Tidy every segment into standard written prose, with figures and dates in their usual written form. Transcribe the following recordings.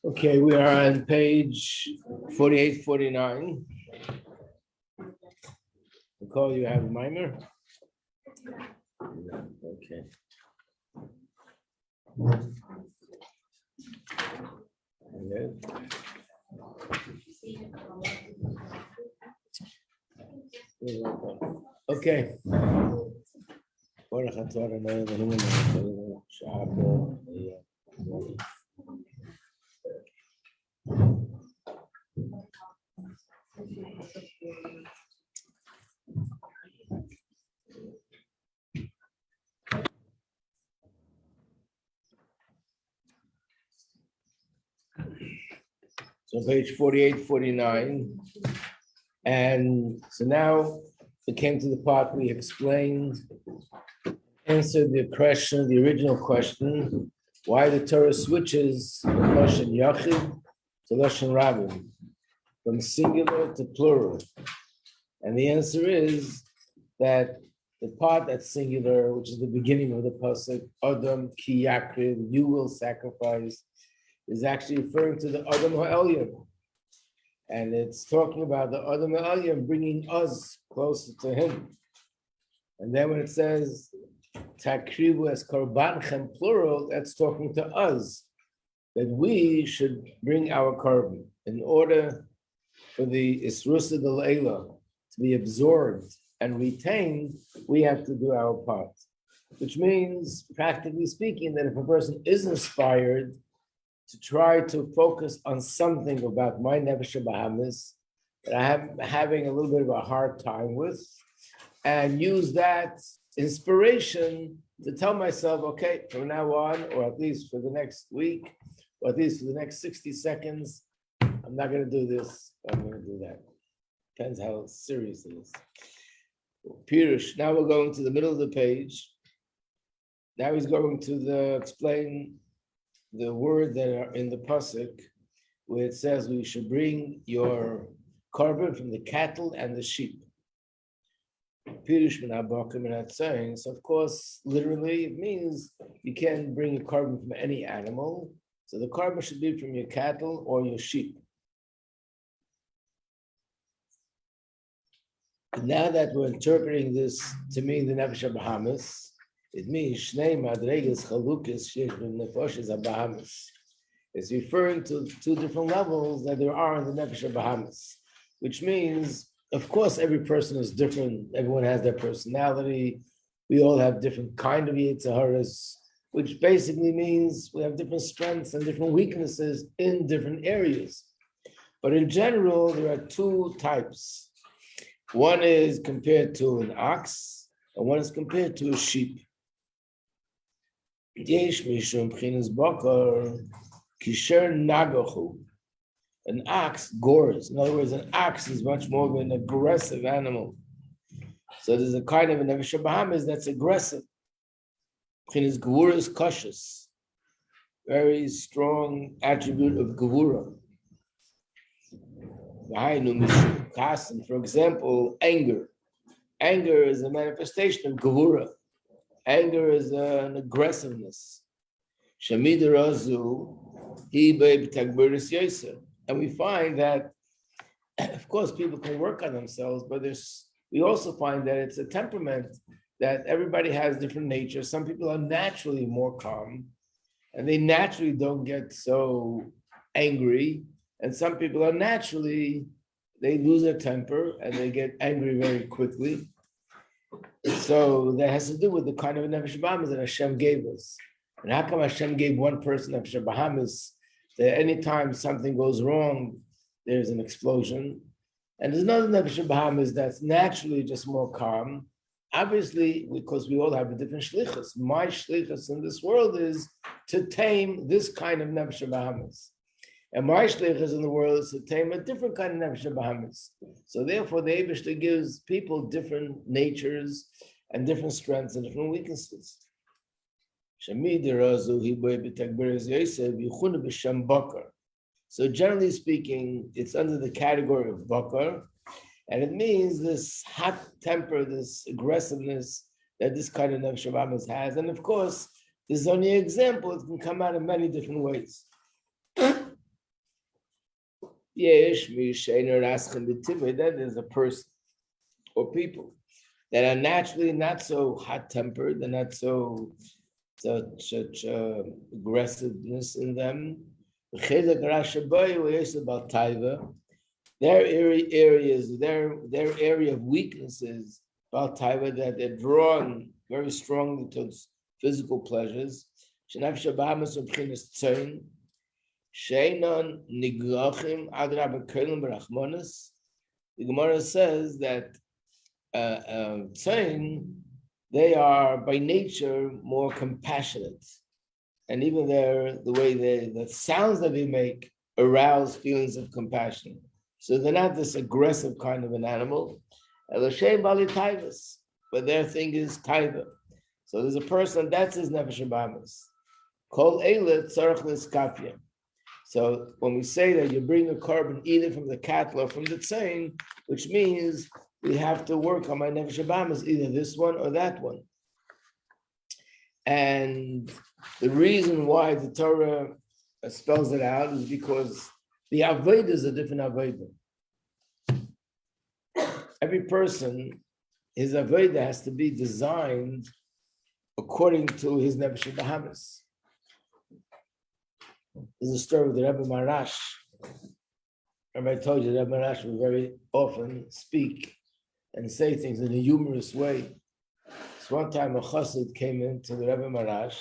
Okay, we are on page 48, 49. Nicole, you have a Mamar? Okay. Okay. So page 48, 49. And so now we came to the part we explained, answered the question, the original question, why the Torah switches from Lashon Yakriv to Lashon Rabbi, from singular to plural. And the answer is that the part that's singular, which is the beginning of the pasuk, Adam ki Yakriv, you will sacrifice, is actually referring to the Adam HaElyon. And it's talking about the Adam HaElyon bringing us closer to him. And then when it says, Takrivu es korbanchem, plural, that's talking to us, that we should bring our korban in order for the Isrusa del Eila to be absorbed and retained. We have to do our part, which means, practically speaking, that if a person is inspired to try to focus on something about my Nefesh Bahamas that I'm having a little bit of a hard time with, and use that inspiration to tell myself, okay, from now on, or at least for the next week, or at least for the next 60 seconds, I'm not going to do this, I'm going to do that. Depends how serious it is. Pirush, now we're going to the middle of the page. Now he's going to explain the word that are in the pasuk, where it says we should bring your korban from the cattle and the sheep. Pirush min habakim, and that's saying, so of course, literally, it means you can bring a korban from any animal. So the korban should be from your cattle or your sheep. And now that we're interpreting this to mean the Nefesh Bahamas, it means Shnei Madreges Chalukis Sheish Nefoshes Bahamas. It's referring to two different levels that there are in the Nefesh Bahamas, which means, of course, every person is different. Everyone has their personality. We all have different kind of Yetzaharas, which basically means we have different strengths and different weaknesses in different areas. But in general, there are two types. One is compared to an ox, and one is compared to a sheep. Yesh mishum b'chinas bakar kisher nagachu. An ox gores. In other words, an ox is much more of an aggressive animal. So there's a kind of an Nefesh Bahamas that's aggressive. B'chinas gevura is cautious. Very strong attribute of gevura. For example, anger. Anger is a manifestation of gevura. Anger is an aggressiveness. And we find that, of course, people can work on themselves, but we also find that it's a temperament that everybody has different nature. Some people are naturally more calm, and they naturally don't get so angry. And some people are naturally, they lose their temper and they get angry very quickly. So that has to do with the kind of nefesh bahamis that Hashem gave us. And how come Hashem gave one person nefesh bahamis that anytime something goes wrong, there's an explosion? And there's another nefesh bahamis that's naturally just more calm. Obviously, because we all have a different shlichus. My shlichus in this world is to tame this kind of nefesh bahamis. And my shlichus in the world is to tame a different kind of nefesh bahamis. So therefore, the Eibishter gives people different natures and different strengths and different weaknesses. So generally speaking, it's under the category of bakar, and it means this hot temper, this aggressiveness that this kind of nefesh bahamis has. And of course, this is only an example. It can come out in many different ways. That is a person or people that are naturally not so hot-tempered, they're not such aggressiveness in them. Their areas, their area of weaknesses, that they're drawn very strongly towards physical pleasures. The Gemara says that they are by nature more compassionate, and even the sounds that they make arouse feelings of compassion. So they're not this aggressive kind of an animal. But their thing is taiva. So there's a person that's his nefesh bahamis. Kol eile tzarich liskafia. So when we say that you bring a carbon either from the cattle or from the tzayin, which means we have to work on my nefesh bahamis, either this one or that one. And the reason why the Torah spells it out is because the avodah is a different avodah. Every person, his avodah has to be designed according to his nefesh bahamis. There's a story with the Rabbi Marash. Remember I told you that Rabbi Marash would very often speak and say things in a humorous way. So one time a chassid came in to the Rabbi Marash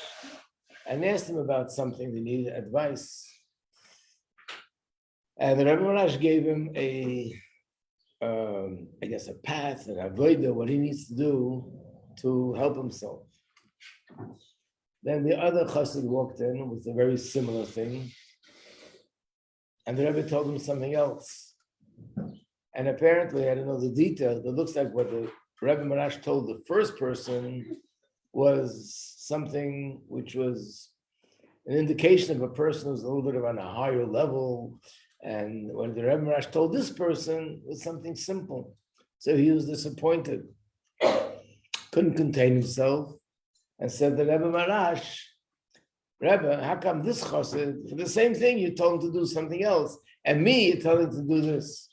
and asked him about something. They needed advice. And the Rabbi Marash gave him a path, an avodah, what he needs to do to help himself. Then the other chassid walked in with a very similar thing, and the Rebbe told him something else. And apparently, I don't know the detail, but it looks like what the Rebbe Marash told the first person was something which was an indication of a person who's a little bit on a higher level. And when the Rebbe Marash told this person, it was something simple. So he was disappointed, couldn't contain himself, and said to Rebbe Marash, Rebbe, how come this chassid, for the same thing, you told him to do something else, and me, you told him to do this?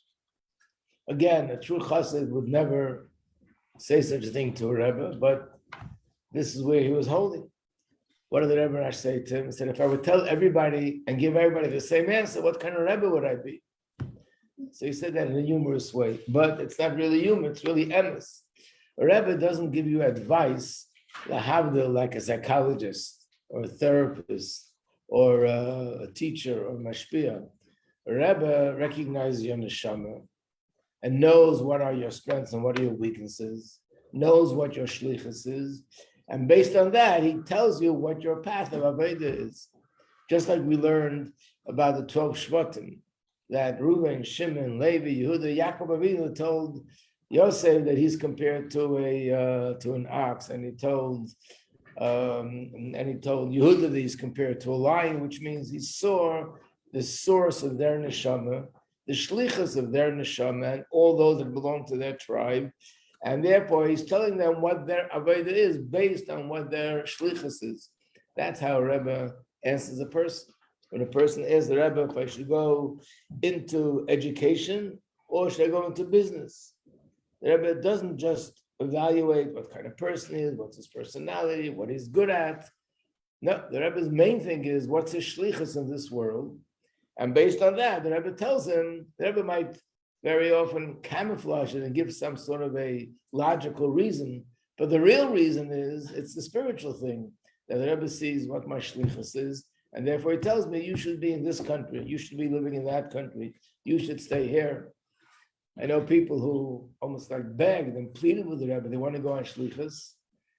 Again, a true chassid would never say such a thing to a Rebbe, but this is where he was holding. What did the Rebbe Marash say to him? He said, if I would tell everybody and give everybody the same answer, what kind of Rebbe would I be? So he said that in a humorous way, but it's not really humor, it's really emes. A Rebbe doesn't give you advice like a psychologist or a therapist or a teacher or mashpia. A Rebbe recognizes your neshama and knows what are your strengths and what are your weaknesses, knows what your shlichus is, and based on that, he tells you what your path of avodah is. Just like we learned about the 12 shvatim, that Reuven, Shimon, Levi, Yehuda, Yaakov Avinu told Yosef that he's compared to an ox, and he told Yehuda that he's compared to a lion, which means he saw the source of their neshama, the shlichus of their neshama, and all those that belong to their tribe, and therefore he's telling them what their avodah is based on what their shlichus is. That's how a Rebbe answers a person. When a person asks the Rebbe if I should go into education or should I go into business, the Rebbe doesn't just evaluate what kind of person he is, what's his personality, what he's good at. No, the Rebbe's main thing is what's his shlichus in this world. And based on that, the Rebbe tells him, the Rebbe might very often camouflage it and give some sort of a logical reason. But the real reason is it's the spiritual thing that the Rebbe sees what my shlichus is, and therefore he tells me you should be in this country, you should be living in that country, you should stay here. I know people who almost like begged and pleaded with the Rebbe, they want to go on shlichus,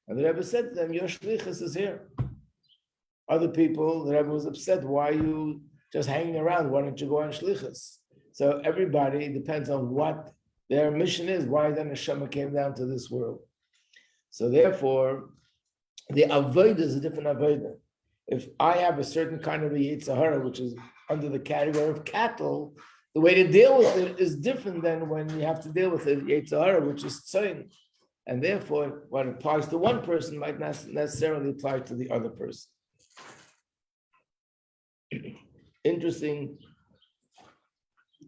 and the Rebbe said to them, your shlichus is here. Other people, the Rebbe was upset, why are you just hanging around? Why don't you go on shlichus? So everybody depends on what their mission is, why the neshama came down to this world. So therefore, the avodah is a different avodah. If I have a certain kind of a yetzer hara, which is under the category of cattle, the way to deal with it is different than when you have to deal with the yetzer hara, which is tzayin. And therefore, what applies to one person might not necessarily apply to the other person. Interesting.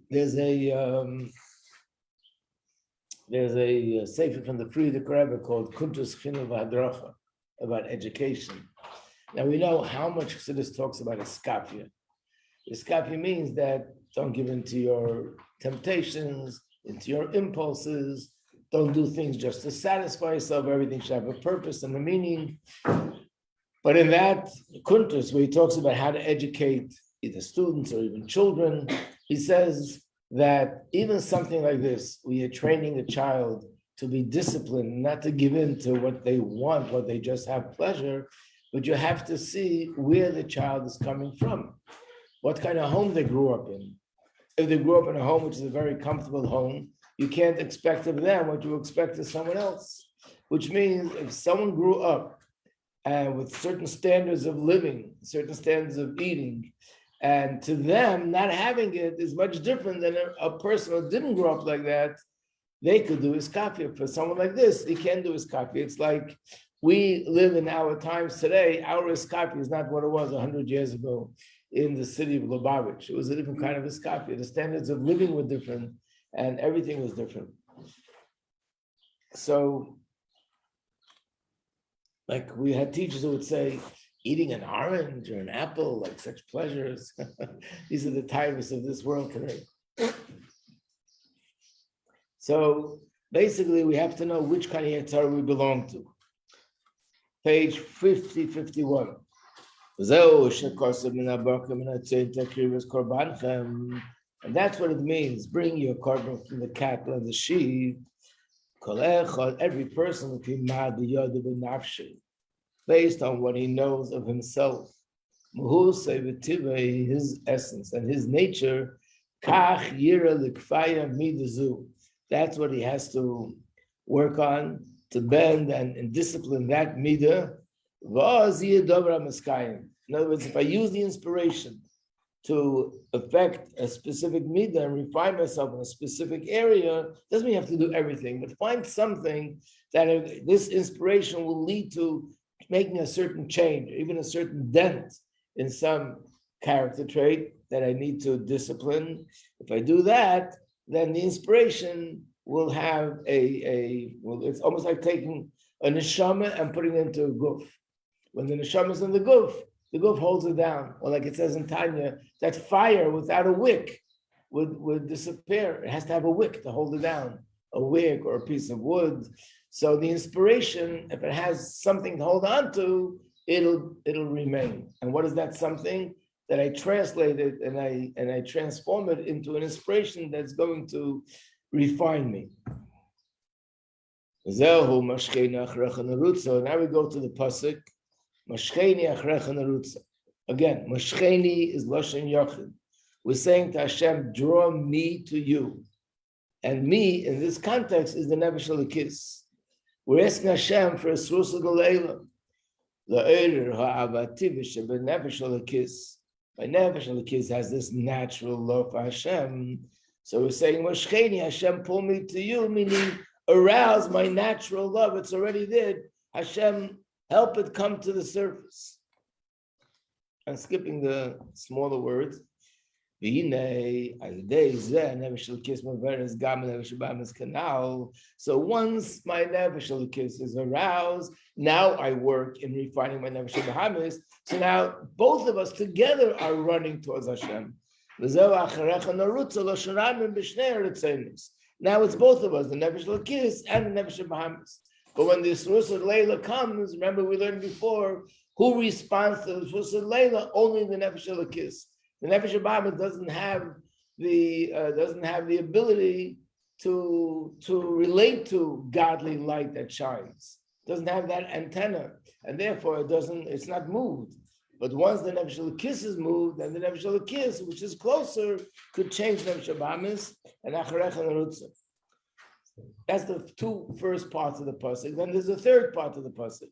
There's a sefer from the Frierdiker Rebbe called Kuntus Chinuv Hadracha about education. Now we know how much Chassidus talks about iskafia. Iskafia means that don't give in to your temptations, into your impulses. Don't do things just to satisfy yourself. Everything should have a purpose and a meaning. But in that Kuntus, where he talks about how to educate either students or even children, he says that even something like this, where you're training a child to be disciplined, not to give in to what they want, what they just have pleasure, but you have to see where the child is coming from, what kind of home they grew up in. If they grew up in a home which is a very comfortable home, you can't expect of them what you expect of someone else, which means if someone grew up with certain standards of living, certain standards of eating, and to them, not having it is much different than a person who didn't grow up like that. They could do iskafia. For someone like this, he can't do iskafia. It's like we live in our times today. Our iskafia is not what it was 100 years ago in the city of Lubavitch. It was a different kind of iskafia. The standards of living were different, and everything was different. So, like we had teachers who would say, eating an orange or an apple, like such pleasures. These are the tyrants of this world today. So basically, we have to know which kind of Yetzirah we belong to. Page 50, 51. And that's what it means. Bring your korban from the cattle and the sheep. Every person based on what he knows of himself, his essence and his nature. That's what he has to work on, to bend and discipline that midah. In other words, if I use the inspiration to affect a specific midah and refine myself in a specific area, doesn't mean you have to do everything, but find something that this inspiration will lead to making a certain change, even a certain dent in some character trait that I need to discipline. If I do that, then the inspiration will have it's almost like taking a neshama and putting it into a guf. When the neshama is in the guf holds it down. Or like it says in Tanya, that fire without a wick would disappear. It has to have a wick to hold it down, a wick or a piece of wood. So the inspiration, if it has something to hold on to, it'll remain. And what is that something? That I translate it and I transform it into an inspiration that's going to refine me. Now we go to the pasuk. Again, mashcheni is lashon yachid. We're saying to Hashem, draw me to you. And me, in this context, is the Nefesh Elokis. We're asking Hashem for a source of the Leila. La'eir ha'avativish b'Nefesh Elokis. My Nefesh Elokis has this natural love for Hashem. So we're saying, Mashcheni, Hashem, pull me to you, meaning arouse my natural love. It's already there. Hashem, help it come to the surface. I'm skipping the smaller words. So once my Nefesh Elokis is aroused, now I work in refining my Nefesh Bahamis. So now both of us together are running towards Hashem. Now it's both of us, the Nefesh Lakis and the Nefesh Bahamas. But when the Surusat Leila comes, remember we learned before, who responds to the Surusat Leila? Only the Nefesh Lakis. The Nefesh Bahamas doesn't have the ability to relate to godly light that shines. Doesn't have that antenna, and therefore it's not moved. But once the Nefesh Lakis is moved, then the Nefesh Lakis, which is closer, could change Nefesh Bahamas and Acharech and Arutza. That's the two first parts of the pasuk. Then there's a third part of the pasuk.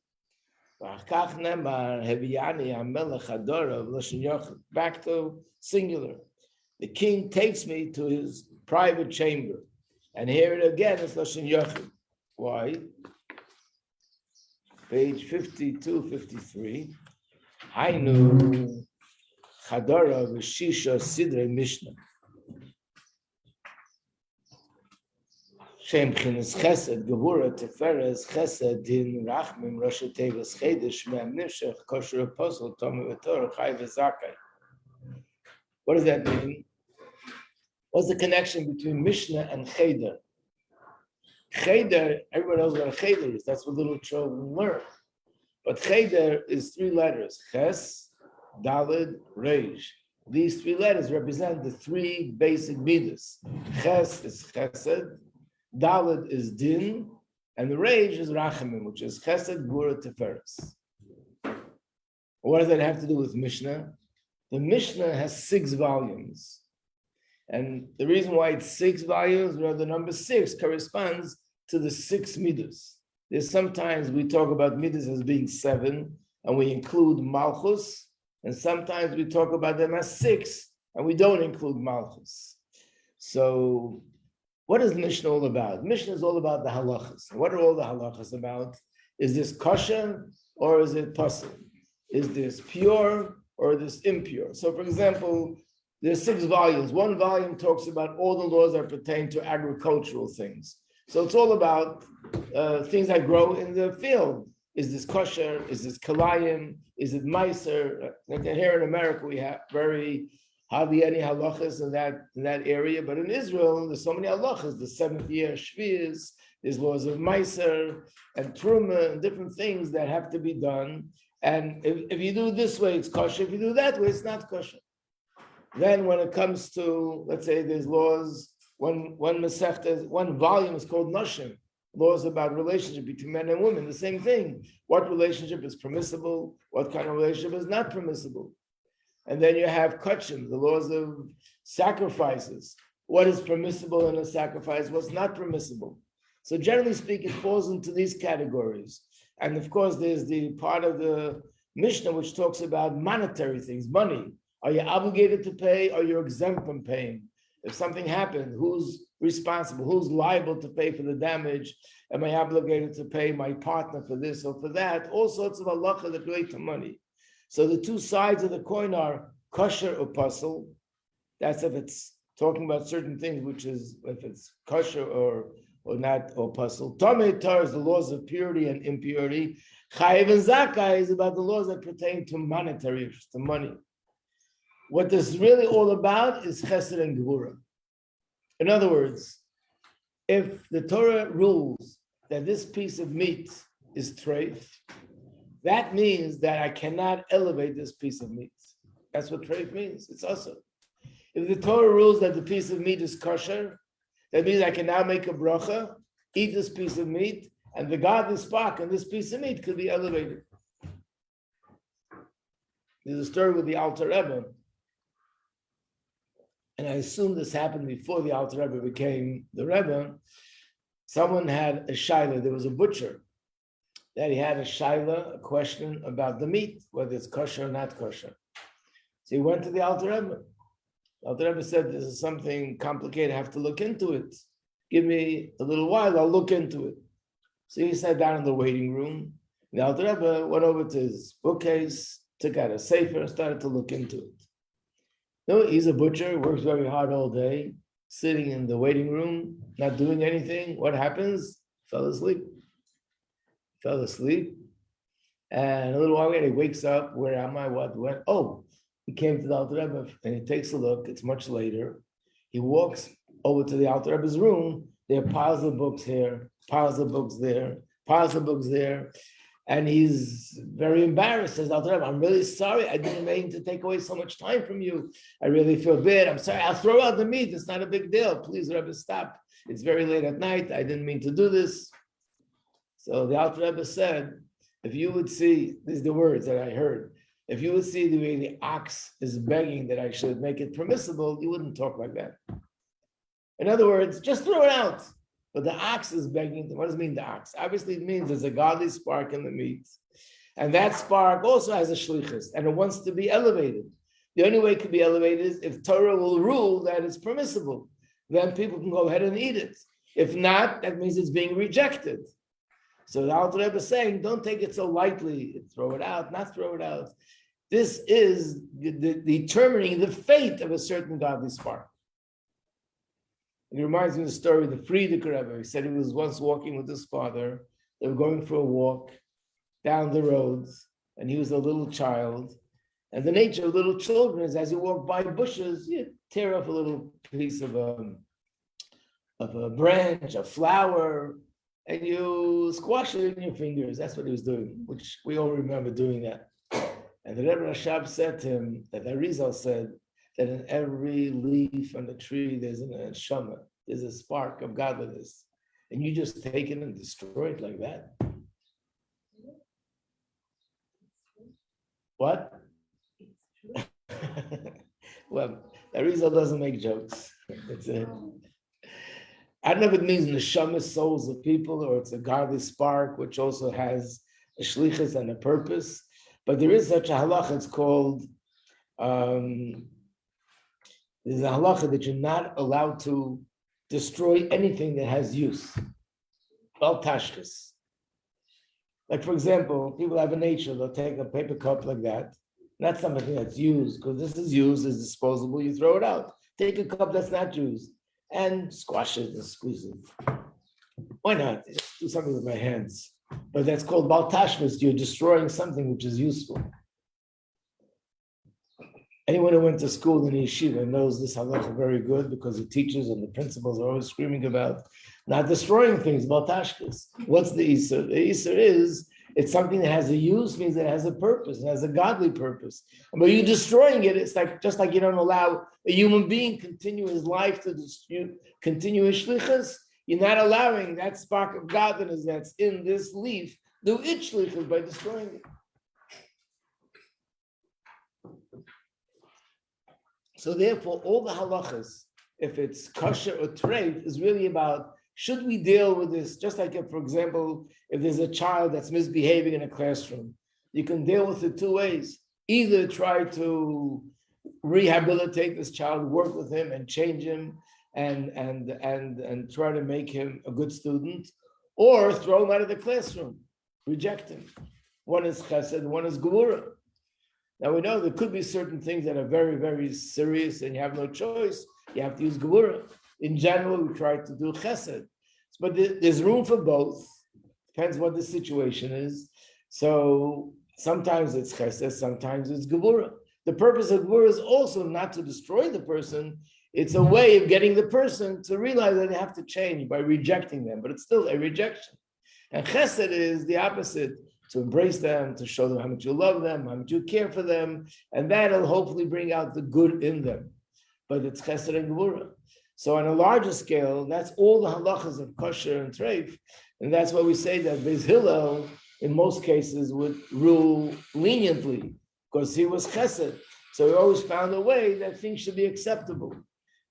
Back to singular. The king takes me to his private chamber. And here it again is Lashon Yochid. Why? Page 52, 53. Hainu Chadara v'Shisha Sidrei Mishnah. Shem Chinas Chesed Gevura Teferes Chesed Din Rachmim Rosh Tevas Chedesh Me'am Nifshach Kosher Apostle Tomi V'Torah Chai V'Zakai. What does that mean? What's the connection between Mishnah and Cheder? Cheder, everyone knows what a Cheder is. That's what little children learn. But Cheder is three letters: Ches, Daled, Reish. These three letters represent the three basic midas. Ches is Chesed, Daled is Din, and the Reish is Rachamim, which is Chesed, Gura, Teferes. What does that have to do with Mishnah? The Mishnah has 6 volumes. And the reason why it's 6 volumes, the number 6 corresponds to the 6 midas. There's sometimes we talk about midas as being 7, and we include malchus, and sometimes we talk about them as 6, and we don't include malchus. So, what is Mishnah all about? Mishnah is all about the halachas. What are all the halachas about? Is this kosher or is it pasul? Is this pure or is this impure? So, for example, there's 6 volumes. One volume talks about all the laws that pertain to agricultural things. So it's all about things that grow in the field. Is this kosher? Is this kalayim? Is it meiser? Like here in America, we have hardly any halachas in that area. But in Israel, there's so many halachas. The 7th year shvius, there's laws of meiser and truma and different things that have to be done. And if you do it this way, it's kosher. If you do that way, it's not kosher. Then when it comes to, let's say there's laws, one volume is called Nashim, laws about relationship between men and women, the same thing. What relationship is permissible? What kind of relationship is not permissible? And then you have Kachim, the laws of sacrifices. What is permissible in a sacrifice? What's not permissible? So generally speaking, it falls into these categories. And of course, there's the part of the Mishnah which talks about monetary things, money. Are you obligated to pay or you're exempt from paying? If something happened, who's responsible? Who's liable to pay for the damage? Am I obligated to pay my partner for this or for that? All sorts of halacha that relate to money. So the two sides of the coin are kosher or pasul. That's if it's talking about certain things, which is if it's kosher or not, or pasul. Tomei Torah is the laws of purity and impurity. Chayiv and Zakai is about the laws that pertain to monetary interest, to money. What this is really all about is chesed and gevura. In other words, if the Torah rules that this piece of meat is treif, that means that I cannot elevate this piece of meat. That's what treif means. It's also. If the Torah rules that the piece of meat is kosher, that means I can now make a bracha, eat this piece of meat, and the godly spark on this piece of meat could be elevated. There's a story with the Alter Rebbe. And I assume this happened before the Alter Rebbe became the Rebbe. Someone had a shaila. There was a butcher that he had a shaila, a question about the meat, whether it's kosher or not kosher. So he went to the Alter Rebbe. The Alter Rebbe said, "This is something complicated. I have to look into it. Give me a little while. I'll look into it." So he sat down in the waiting room. The Alter Rebbe went over to his bookcase, took out a sefer, and started to look into it. No, he's a butcher, works very hard all day, sitting in the waiting room, not doing anything. What happens? Fell asleep. And a little while later, he wakes up. Where am I? What went? Oh, he came to the Alter Rebbe and he takes a look. It's much later. He walks over to the Alter Rebbe's room. There are piles of books here, piles of books there, piles of books there. And he's very embarrassed. Says, Alter Rebbe, I'm really sorry. I didn't mean to take away so much time from you. I really feel bad. I'm sorry. I'll throw out the meat. It's not a big deal. Please, Rebbe, stop. It's very late at night. I didn't mean to do this. So the Alter Rebbe said, if you would see, these are the words that I heard, if you would see the way the ox is begging that I should make it permissible, you wouldn't talk like that. In other words, just throw it out. But the ox is begging. What does it mean, the ox? Obviously, it means there's a godly spark in the meat. And that spark also has a shlichus, and it wants to be elevated. The only way it could be elevated is if Torah will rule that it's permissible. Then people can go ahead and eat it. If not, that means it's being rejected. So the Alter Rebbe is saying, don't take it so lightly. Throw it out, not throw it out. This is determining the fate of a certain godly spark. It reminds me of the story of the Frierdiker Rebbe. He said he was once walking with his father. They were going for a walk down the roads, and he was a little child. And the nature of little children is, as you walk by bushes, you tear off a little piece of a branch, a flower, and you squash it in your fingers. That's what he was doing, which we all remember doing that. And the Rebbe Rashab said to him, that Arizal said, that in every leaf on the tree, there's a neshama, there's a spark of godliness. And you just take it and destroy it like that. What? Well, Arizal doesn't make jokes. I don't know if it means neshama souls of people, or it's a godly spark, which also has a shlichus and a purpose. But there is such a halacha, it's called, there's a halacha that you're not allowed to destroy anything that has use. Well, tashkis. Like, for example, people have a nature, they'll take a paper cup like that. Not something that's used, because this is used, is disposable, you throw it out. Take a cup that's not used and squash it and squeeze it. Why not? Just do something with my hands. But that's called bal tashkis. You're destroying something which is useful. Anyone who went to school in yeshiva knows this halacha very good, because the teachers and the principals are always screaming about not destroying things, bal tashkis. What's the Iyar? The Iyar is, it's something that has a use, means it has a purpose, it has a godly purpose. But you destroying it, it's like just like you don't allow a human being continue his life to continue his shlichus. You're not allowing that spark of godliness that's in this leaf do its shlichus by destroying it. So therefore, all the halachas, if it's kosher or treif, is really about, should we deal with this? Just like if, for example, if there's a child that's misbehaving in a classroom, you can deal with it two ways. Either try to rehabilitate this child, work with him and change him and try to make him a good student, or throw him out of the classroom, reject him. One is chesed, one is gevura. Now we know there could be certain things that are very, very serious and you have no choice. You have to use gevura. In general, we try to do chesed. But there's room for both. Depends what the situation is. So sometimes it's chesed, sometimes it's gevura. The purpose of gevura is also not to destroy the person. It's a way of getting the person to realize that they have to change by rejecting them, but it's still a rejection. And chesed is the opposite, to embrace them, to show them how much you love them, how much you care for them, and that'll hopefully bring out the good in them. But it's chesed and gevura. So on a larger scale, that's all the halachas of kosher and treif, and that's why we say that Beis Hillel, in most cases, would rule leniently, because he was chesed. So he always found a way that things should be acceptable.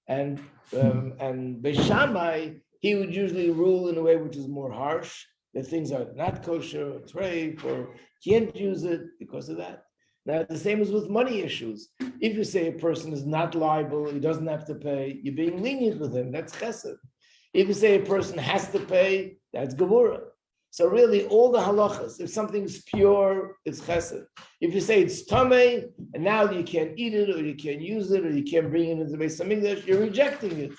And Beis Shammai, he would usually rule in a way which is more harsh, that things are not kosher or treif, or can't use it because of that. Now, the same is with money issues. If you say a person is not liable, he doesn't have to pay, you're being lenient with him, that's chesed. If you say a person has to pay, that's gevura. So really, all the halachas, if something's pure, it's chesed. If you say it's tamei, and now you can't eat it, or you can't use it, or you can't bring it into the Beis Hamikdash, you're rejecting it.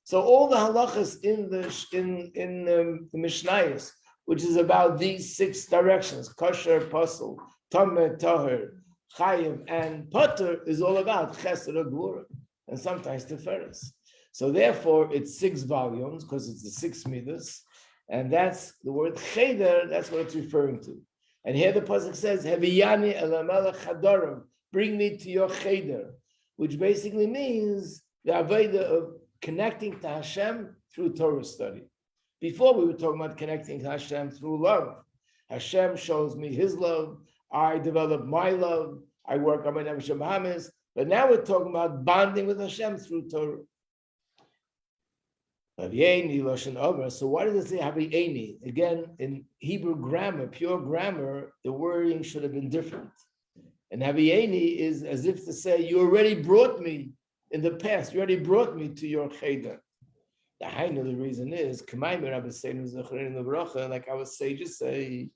So all the halachas in the Mishnayos, which is about these 6 directions: kosher, pasul, tameh, tahor, Chayiv, and Potter is all about Chesed or Gvura, and sometimes Tiferes. So therefore, it's 6 volumes because it's the 6 midas, and that's the word Cheder. That's what it's referring to. And here the pasuk says, "Heviyani el hamelech chadorim," bring me to your Cheder, which basically means the avodah of connecting to Hashem through Torah study. Before we were talking about connecting to Hashem through love. Hashem shows me His love. I develop my love. I work on my Nefesh Bahamas. But now we're talking about bonding with Hashem through Torah. So why does it say Havi'eni? Again, in Hebrew grammar, pure grammar, the wording should have been different. And Havi'eni is as if to say, you already brought me in the past. You already brought me to your Cheder. The reason is, like our sages say,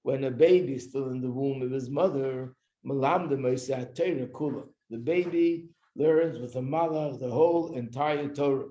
when a baby is still in the womb of his mother, the baby learns with the malach the whole entire Torah.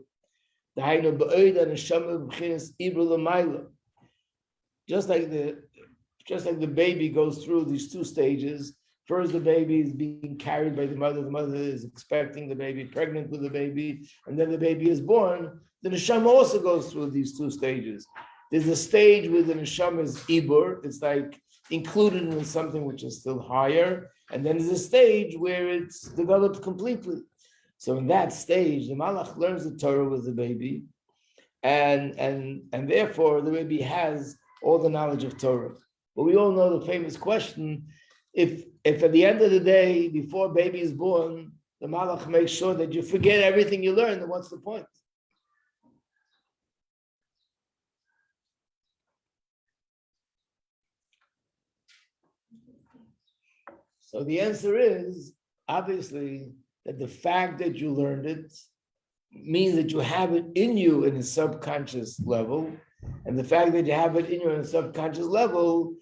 Just like the baby goes through these 2 stages. First, the baby is being carried by the mother. The mother is expecting the baby, pregnant with the baby, and then the baby is born. The neshama also goes through these 2 stages. There's a stage where the neshama is ibur. It's like included in something which is still higher. And then there's a stage where it's developed completely. So in that stage, the malach learns the Torah with the baby, and therefore the baby has all the knowledge of Torah. But we all know the famous question, if at the end of the day, before baby is born, the malach makes sure that you forget everything you learned, then what's the point? So the answer is, obviously, that the fact that you learned it means that you have it in you in a subconscious level. And the fact that you have it in you in a subconscious level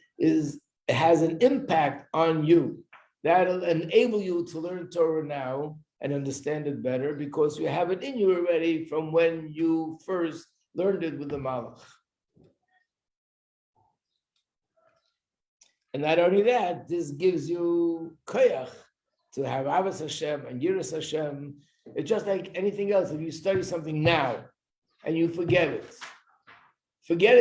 has an impact on you. That'll enable you to learn Torah now and understand it better because you have it in you already from when you first learned it with the malach. And not only that, this gives you koyach to have avos Hashem and yiras Hashem. It's just like anything else. If you study something now and you forget it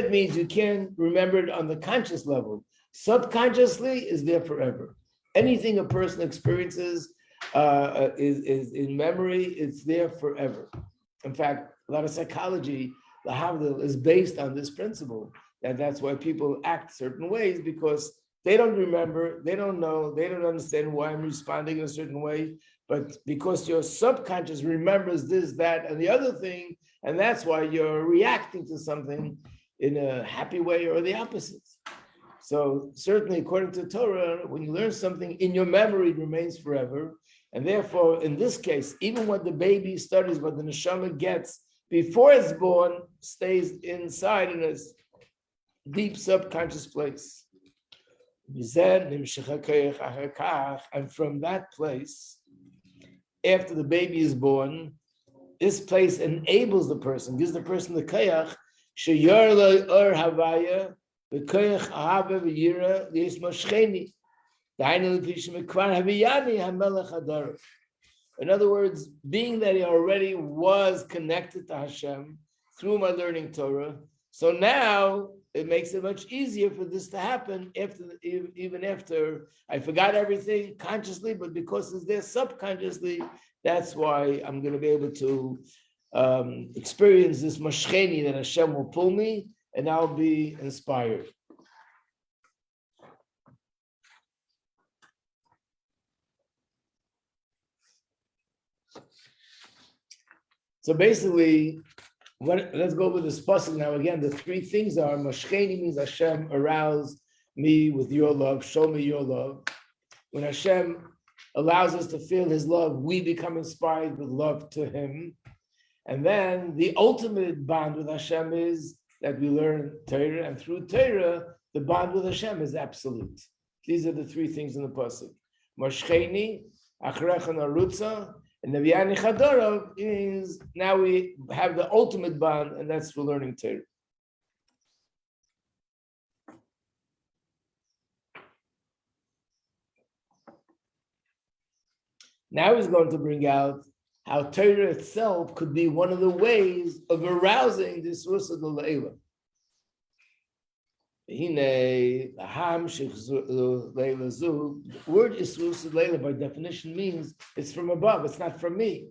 means you can't remember it on the conscious level. Subconsciously is there forever. Anything a person experiences is in memory. It's there forever. In fact, a lot of psychology, the Havdil, is based on this principle. That's why people act certain ways because they don't remember, they don't know, they don't understand why I'm responding in a certain way, but because your subconscious remembers this, that, and the other thing, and that's why you're reacting to something in a happy way or the opposite. So certainly, according to Torah, when you learn something in your memory, it remains forever. And therefore, in this case, even what the baby studies, what the neshama gets before it's born, stays inside in a deep subconscious place. And from that place, after the baby is born, this place enables the person, gives the person the koyach, sheyar lo or havaya, the koyach ahava v'yira l'yisma shcheni. In other words, being that he already was connected to Hashem through my learning Torah, so now it makes it much easier for this to happen even after I forgot everything consciously, but because it's there subconsciously, that's why I'm going to be able to experience this mashcheni that Hashem will pull me and I'll be inspired. So basically, let's go with this pasuk now. Again, the 3 things are mashcheni means Hashem arouse me with your love, show me your love. When Hashem allows us to feel His love, we become inspired with love to Him. And then the ultimate bond with Hashem is that we learn Torah, and through Torah, the bond with Hashem is absolute. These are the 3 things in the pasuk. Mashcheni, achrecha narutza. And the V'yani Chadorov is now we have the ultimate bond, and that's for learning Torah. Now he's going to bring out how Torah itself could be one of the ways of arousing this Rusa de Leila. The word Isrusa Leila by definition means it's from above, it's not from me.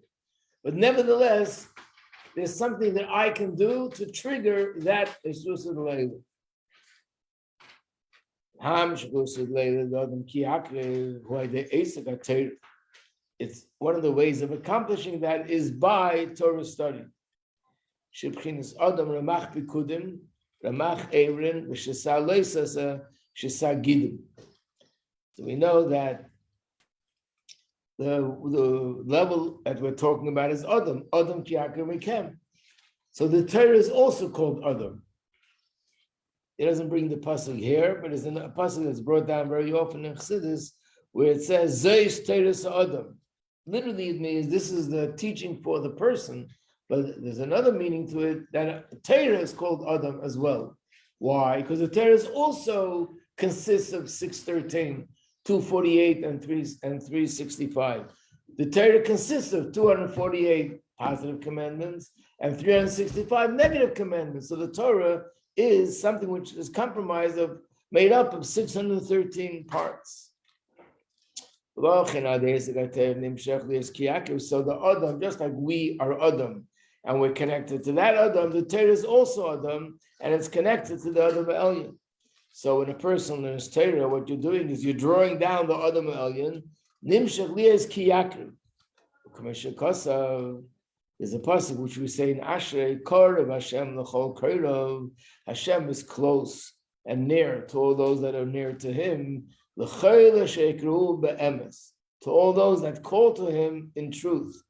But nevertheless, there's something that I can do to trigger that Isrusa Leila. It's one of the ways of accomplishing that is by Torah study. So we know that the level that we're talking about is Adam ki Yakriv Mikem. So the Torah is also called Adam. It doesn't bring the pasuk here, but it's a pasuk that's brought down very often in Chassidus, where it says Zeish Torah Adam. Literally, it means this is the teaching for the person, but there's another meaning to it that Torah is called Adam as well. Why? Because the Torah also consists of 613, 248, and 365. The Torah consists of 248 positive commandments and 365 negative commandments. So the Torah is something which is made up of 613 parts. So the Adam, just like we are Adam, and we're connected to that Adam, the Torah is also Adam, and it's connected to the Adam Elyon. So when a person learns Torah, what you're doing is you're drawing down the Adam Elyon. Nimshach liyas ki Yakriv. There's a pasuk which we say in Ashrei, Korav Hashem l'chol korav. Hashem is close and near to all those that are near to Him. L'chol sheikru be'emes, to all those that call to Him in truth.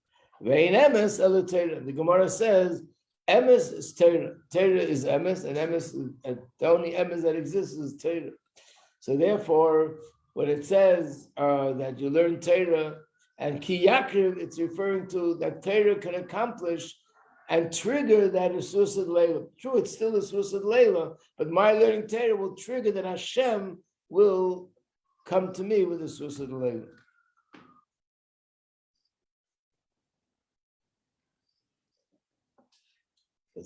Ve'in emes el Torah. The Gemara says, emes is Torah. Torah is emes, and emes is the only emes that exists is Torah. So therefore, when it says that you learn Torah, and ki Yakriv, it's referring to that Torah can accomplish and trigger that Isrusa Leila. True, it's still Isrusa Leila, but my learning Torah will trigger that Hashem will come to me with Isrusa Leila.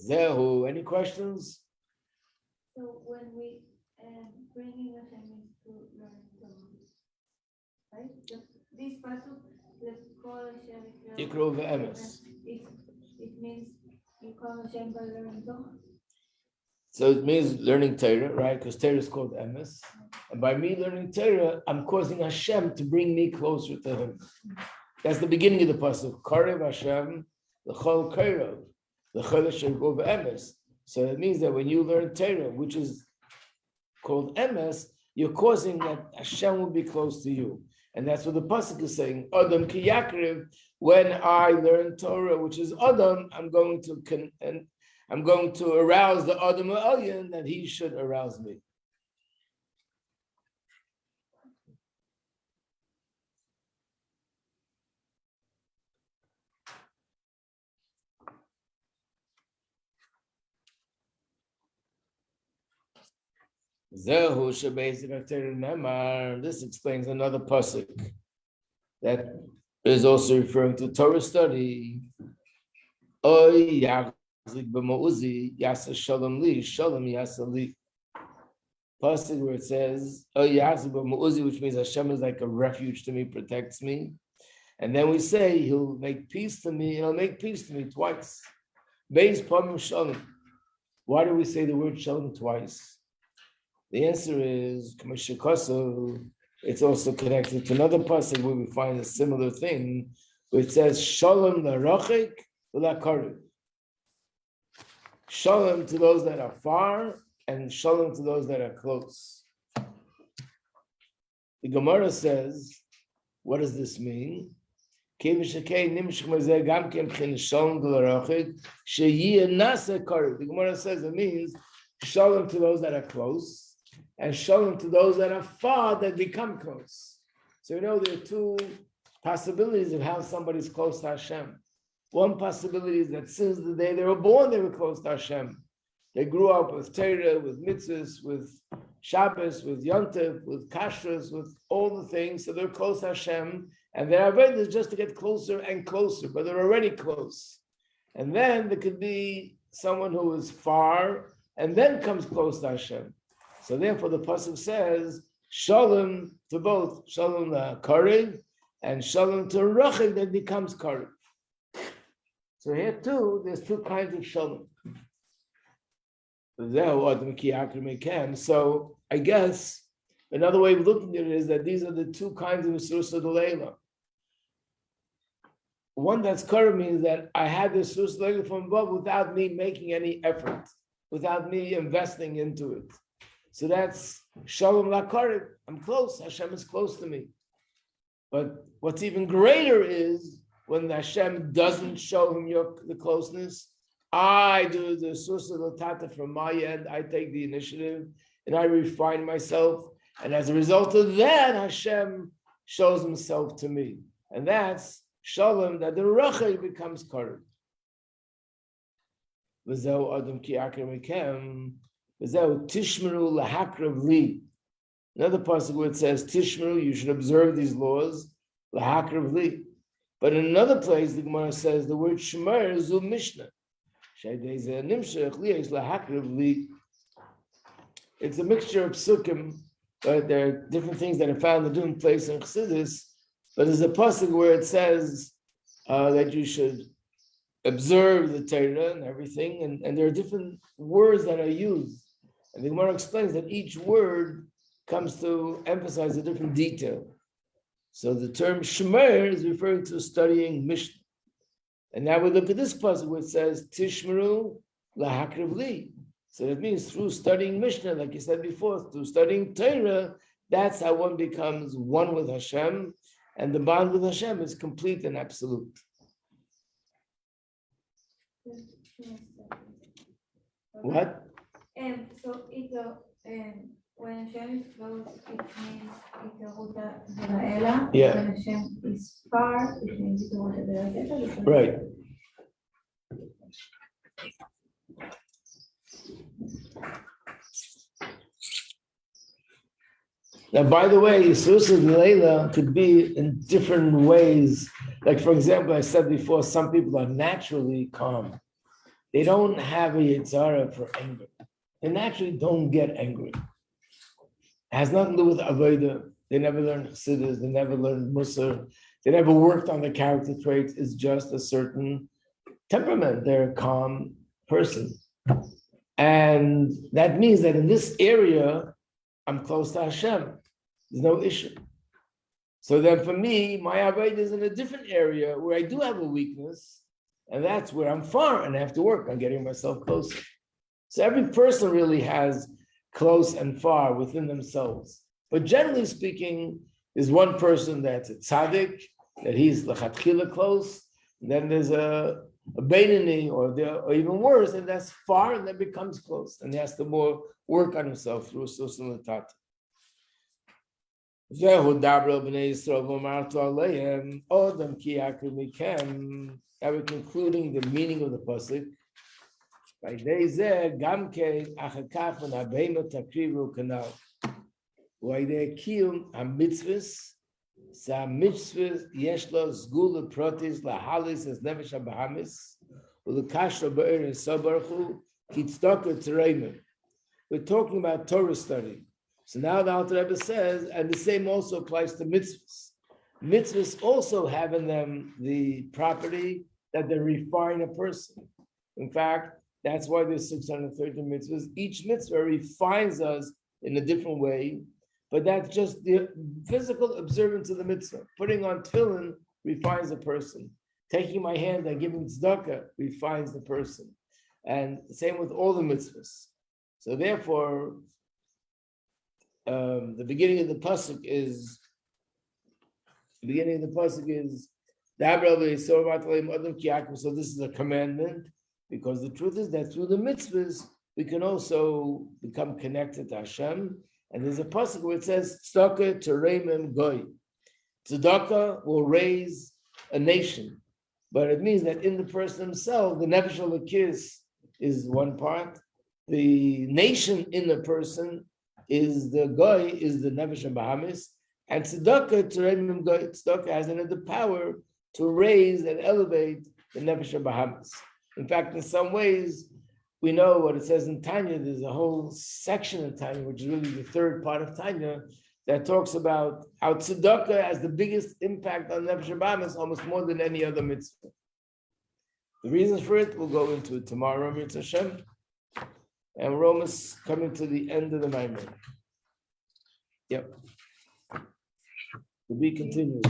Zehu, any questions? So when we bringing Hashem into learning Torah, right? This pasuk, let's call Hashem Yakriv Emes. It means you call Hashem by learning Torah. So it means learning Torah, right? Because Torah is called Emes. And by me learning Torah, I'm causing Hashem to bring me closer to Him. That's the beginning of the pasuk. Karev Hashem, l'chol korav, l'chol sheikru be'emes. So it means that when you learn Torah, which is called Emes, you're causing that Hashem will be close to you. And that's what the pasuk is saying. Adam ki Yakriv. When I learn Torah, which is Adam, I'm going to arouse the Adam Elyon that he should arouse me. This explains another pasuk that is also referring to Torah study. Pasuk where it says, which means Hashem is like a refuge to me, protects me. And then we say He'll make peace to me, and He'll make peace to me twice. Why do we say the word shalom twice? The answer is, it's also connected to another pasuk where we find a similar thing, where it says, Shalom l'rachik v'la'karev. Shalom to those that are far, and shalom to those that are close. The Gemara says, what does this mean? The Gemara says it means shalom to those that are close, and shalom to those that are far that become close. So there are two possibilities of how somebody's close to Hashem. One possibility is that since the day they were born, they were close to Hashem. They grew up with Torah, with mitzvahs, with Shabbos, with Yontif, with Kashrus, with all the things. So they're close to Hashem And their avodah is just to get closer and closer, but they're already close. And then there could be someone who is far and then comes close to Hashem. So therefore the pasuk says, Shalom to both, Shalom to Karev and Shalom to Rachel that becomes Karev. So here too, there's two kinds of Shalom. So I guess another way of looking at it is that these are the two kinds of Sursa D'Leila. One that's Karev means that I had this Sursa D'Leila from above without me making any effort, without me investing into it. So that's Shalom LaKarev. I'm close. Hashem is close to me. But what's even greater is when Hashem doesn't show him the closeness. I do the Sursa L'Tata from my end. I take the initiative and I refine myself. And as a result of that, Hashem shows himself to me. And that's Shalom, that the Rachel becomes Karev. V'zeu Adam ki Yakriv Mikem. V'zeu Tishmeru L'Hakrav Li. Another passage where it says, Tishmeru, you should observe these laws, L'Hakrav Li. But in another place, the Gemara says the word Shemer is Mishnah. It's a mixture of psukim, but there are different things that are found in different places in Chassidus. But there's a pasuk where it says that you should observe the Torah and everything, and there are different words that are used. And the Gemara explains that each word comes to emphasize a different detail. So the term Shemer is referring to studying Mishnah. And now we look at this pasuk where it says Tishmeru L'Hakrav Li. So that means through studying Mishnah, like you said before, through studying Torah, that's how one becomes one with Hashem, and the bond with Hashem is complete and absolute. What? So when Hashem is close, it means it's a Ruta D'Laela. Yeah. When Hashem is far, it means it's a Ruta D'Laela. Right. Now, by the way, Sursa D'Leila could be in different ways. Like, for example, I said before, some people are naturally calm. They don't have a yitzhara for anger. They naturally don't get angry. It has nothing to do with avodah. They never learned chassidus. They never learned musar. They never worked on the character traits. It's just a certain temperament. They're a calm person. And that means that in this area, I'm close to Hashem. There's no issue. So then for me, my avodah is in a different area where I do have a weakness, and that's where I'm far and I have to work on getting myself closer. So every person really has close and far within themselves. But generally speaking, there's one person that's a tzaddik, that he's l'chatchila close, and then there's a beinoni, or even worse, and that's far and then becomes close, and he has to more work on himself through Sursa L'Tata. Zehu dabra b'nei Yisrael v'amartu aleim odam ki Yakriv Mikem. Now we're concluding the meaning of the pasuk. By day zeh gamke achakach v'nabheima takrivu kanal. By day kiyum hamitzvus sa mitzvus yesh lo zgula protis lahalis es nefesh habahamis u'lekashra ba'er esabarchu kitzdaka tereimim. We're talking about Torah study. So now the Alter Rebbe says, and the same also applies to mitzvahs. Mitzvahs also have in them the property that they refine a person. In fact, that's why there's 630 mitzvahs. Each mitzvah refines us in a different way, but that's just the physical observance of the mitzvah. Putting on tefillin refines a person. Taking my hand and giving tzedakah refines the person. And the same with all the mitzvahs. So therefore, the beginning of the pasuk is so this is a commandment, because the truth is that through the mitzvahs we can also become connected to Hashem. And there's a pasuk where it says tzedakah tereimim goy. Tzedakah will raise a nation, but it means that in the person himself, the nefesh halakis is one part. The nation in the person is the goy, is the nefesh habahamis, And tzedakah has another power to raise and elevate the nefesh Bahamas. In fact, in some ways, we know what it says in Tanya. There's a whole section in Tanya, which is really the third part of Tanya, that talks about how tzedakah has the biggest impact on nefesh Bahamas, almost more than any other mitzvah. The reasons for it, we'll go into it tomorrow, Mitzvah Hashem. And we're almost coming to the end of the Mamar. Yep. To be continued.